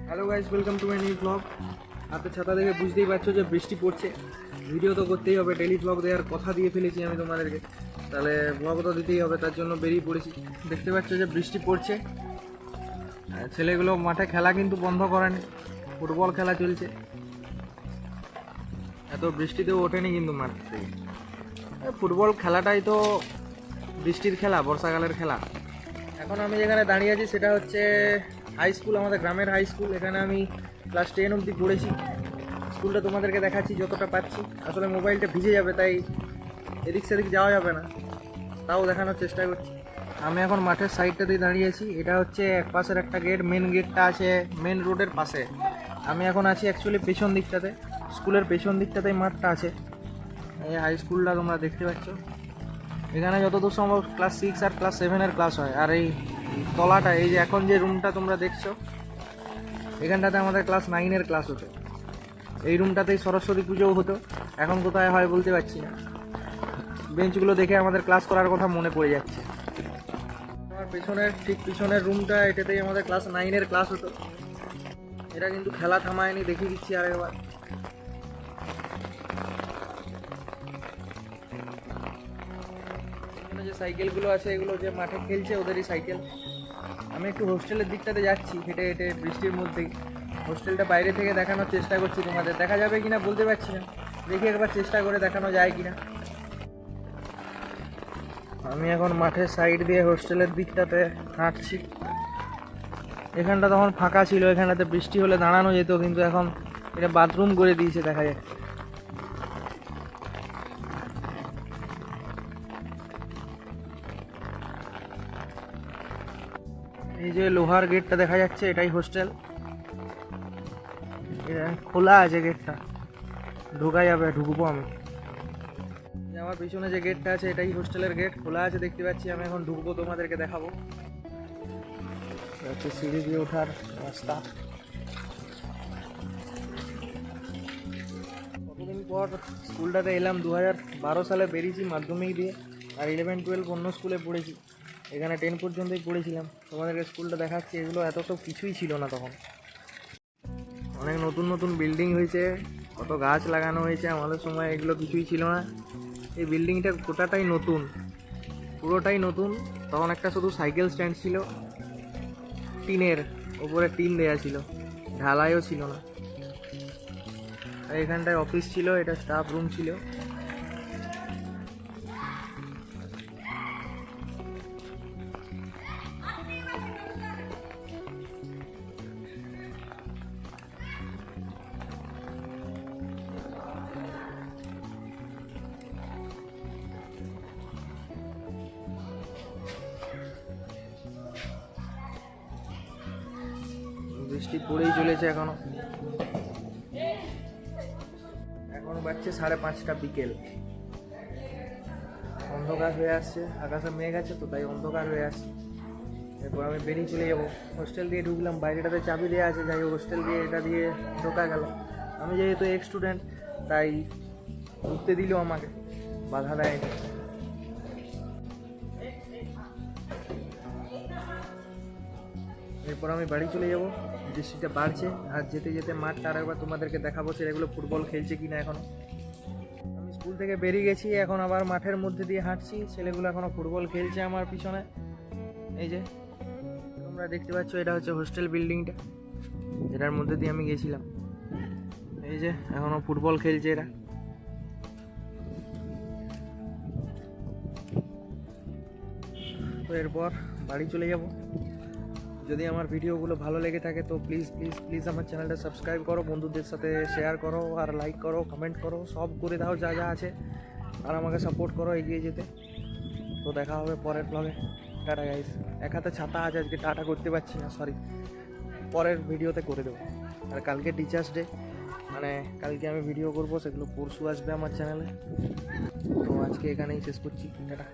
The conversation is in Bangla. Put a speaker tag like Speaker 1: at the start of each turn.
Speaker 1: Hello guys, welcome to my new blog. হাতে ছাতা দেখে বুঝতেই পারছো যে বৃষ্টি পড়ছে। ভিডিও তো করতেই হবে, ডেলি ব্লগ দেওয়ার কথা দিয়ে ফেলেছি আমি তোমাদেরকে, তাহলে ব্লগ তো দিতেই হবে, তার জন্য বেরিয়ে পড়েছি। দেখতে পাচ্ছ যে বৃষ্টি পড়ছে, ছেলেগুলো মাঠে খেলা কিন্তু বন্ধ করেনি, ফুটবল খেলা চলছে। এত বৃষ্টিতেও ওঠেনি কিন্তু মাঠ থেকে। ফুটবল খেলাটাই তো বৃষ্টির খেলা, বর্ষাকালের খেলা। এখন আমি যেখানে দাঁড়িয়ে আছি সেটা হচ্ছে হাই স্কুল, আমাদের গ্রামের হাই স্কুল। এখানে আমি ক্লাস 10 অবধি পড়েছি। স্কুলটা তোমাদেরকে দেখাচ্ছি যতটা পাচ্ছি। আসলে মোবাইলটা ভিজে যাবে, তাই এদিক সেদিক যাওয়া যাবে না, তাও দেখানোর চেষ্টা করছি। আমি এখন মাঠের সাইডটাতেই দাঁড়িয়ে আছি। এটা হচ্ছে এক পাশের একটা গেট, মেন গেটটা আছে মেন রোডের পাশে। আমি এখন আছি অ্যাকচুয়ালি পেছন দিকটাতে, স্কুলের পেছন দিকটাতেই মাঠটা আছে। এই হাই স্কুলটা তোমরা দেখতে পাচ্ছ। এখানে যতদূর সম্ভব ক্লাস 6 আর ক্লাস 7-এর ক্লাস হয়। আর এই তলাটা, এই যে এখন যে রুমটা তোমরা দেখছো, এখানটাতে আমাদের ক্লাস 9-এর ক্লাস হতো। এই রুমটাতেই সরস্বতী পুজোও হতো। এখন কোথায় হয় বলতে পারছি না। বেঞ্চগুলো দেখে আমাদের ক্লাস করার কথা মনে পড়ে যাচ্ছে। আমার পেছনের ঠিক পিছনের রুমটা, এটাতেই আমাদের ক্লাস 9-এর ক্লাস হতো। এটা কিন্তু খেলা থামায়নি, দেখিয়ে দিচ্ছি আরেকবার। যে সাইকেলগুলো আছে, এগুলো যে মাঠে খেলছে ওদেরই সাইকেল। আমি একটু হোস্টেলের দিকটাতে যাচ্ছি হেঁটে হেঁটে বৃষ্টির মধ্যেই। হোস্টেলটা বাইরে থেকে দেখানোর চেষ্টা করছি তোমাদের, দেখা যাবে কিনা বলতে পারছি না, দেখি একবার চেষ্টা করে দেখানো যায় কিনা। আমি এখন মাঠের সাইড দিয়ে হোস্টেলের দিকটাতে হাঁটছি। এখানটা তখন ফাঁকা ছিল, এখানটাতে বৃষ্টি হলে দাঁড়ানো যেত, কিন্তু এখন এটা বাথরুম করে দিয়েছে দেখা যাচ্ছে। এই যে লোহার গেটটা দেখা যাচ্ছে, এটাই হোস্টেল। খোলা আছে গেটটা, ঢোকা যাবে, ঢুকবো আমি। আমার পিছনে যে গেটটা আছে এটাই হোস্টেলের গেট, খোলা আছে দেখতে পাচ্ছি। আমি এখন ঢুকবো, তোমাদেরকে দেখাবো। হচ্ছে সিঁড়ি দিয়ে ওঠার রাস্তা। কতদিন পর স্কুলটাতে এলাম, 2012 সালে বেরিয়েছি মাধ্যমিক দিয়ে। আর 11-12 অন্য স্কুলে পড়েছি। এখানে 10 পর্যন্তই পড়েছিলাম। তোমাদেরকে স্কুলটা দেখাচ্ছি। এগুলো এত তো কিছুই ছিল না তখন, অনেক নতুন নতুন বিল্ডিং হয়েছে, কত গাছ লাগানো হয়েছে। আমাদের সময় এগুলো কিছুই ছিল না। এই বিল্ডিংটা গোটাটাই নতুন, পুরোটাই নতুন। তখন একটা শুধু সাইকেল স্ট্যান্ড ছিল, টিনের ওপরে টিন দেওয়া ছিল, ঢালাইও ছিল না। এখানটায় অফিস ছিল, এটা স্টাফ রুম ছিল। বৃষ্টি পড়েই চলেছে এখনো বাজছে 5:30 বিকেল। অন্ধকার হয়ে আসছে, আকাশে মেঘ আছে তো, তাই অন্ধকার হয়ে আসছে। এরপর আমি বেরিয়ে চলে যাবো। হোস্টেল দিয়ে ঢুকলাম, বাইরেটাতে চাবি দেওয়া আছে, যাই হোস্টেল দিয়ে এটা দিয়ে ঢোকা গেল। আমি যেহেতু এক্স স্টুডেন্ট, তাই ঢুকতে দিল আমাকে, বাধা দেয়নি। এরপর আমি বাড়ি চলে যাব। বৃষ্টিটা বাড়ছে, আর যেতে যেতে মাঠটা আরেকবার তোমাদেরকে দেখাবো ছেলেগুলো ফুটবল খেলছে কিনা এখনো। আমি স্কুল থেকে বেরিয়ে গেছি, এখন আবার মাঠের মধ্যে দিয়ে হাঁটছি। ছেলেগুলো এখনো ফুটবল খেলছে আমার পিছনে। এই যে তোমরা দেখতে পাচ্ছ, এটা হচ্ছে হোস্টেল বিল্ডিংটা, যেটার মধ্যে দিয়ে আমি গেছিলাম। এই যে এখনো ফুটবল খেলছে এরা। তো এরপর বাড়ি চলে যাব। যদি আমার ভিডিওগুলো ভালো লেগে থাকে তো প্লিজ প্লিজ প্লিজ আমার চ্যানেলটা সাবস্ক্রাইব করো, বন্ধুদের সাথে শেয়ার করো, আর লাইক করো, কমেন্ট করো, সব করে দাও যা যা আছে। আর আমাকে সাপোর্ট করো এগিয়ে যেতে। তো দেখা হবে পরের ব্লগে। Tata guys. এক হাতে ছাতা আছে, আজকে টাটা করতে পারছি না, সরি, পরের ভিডিওতে করে দেবো। আর কালকে টিচার্স ডে, মানে কালকে আমি ভিডিও করবো, সেগুলো পরশু আসবে আমার চ্যানেলে। তো আজকে এখানেই শেষ করছি, টাটা।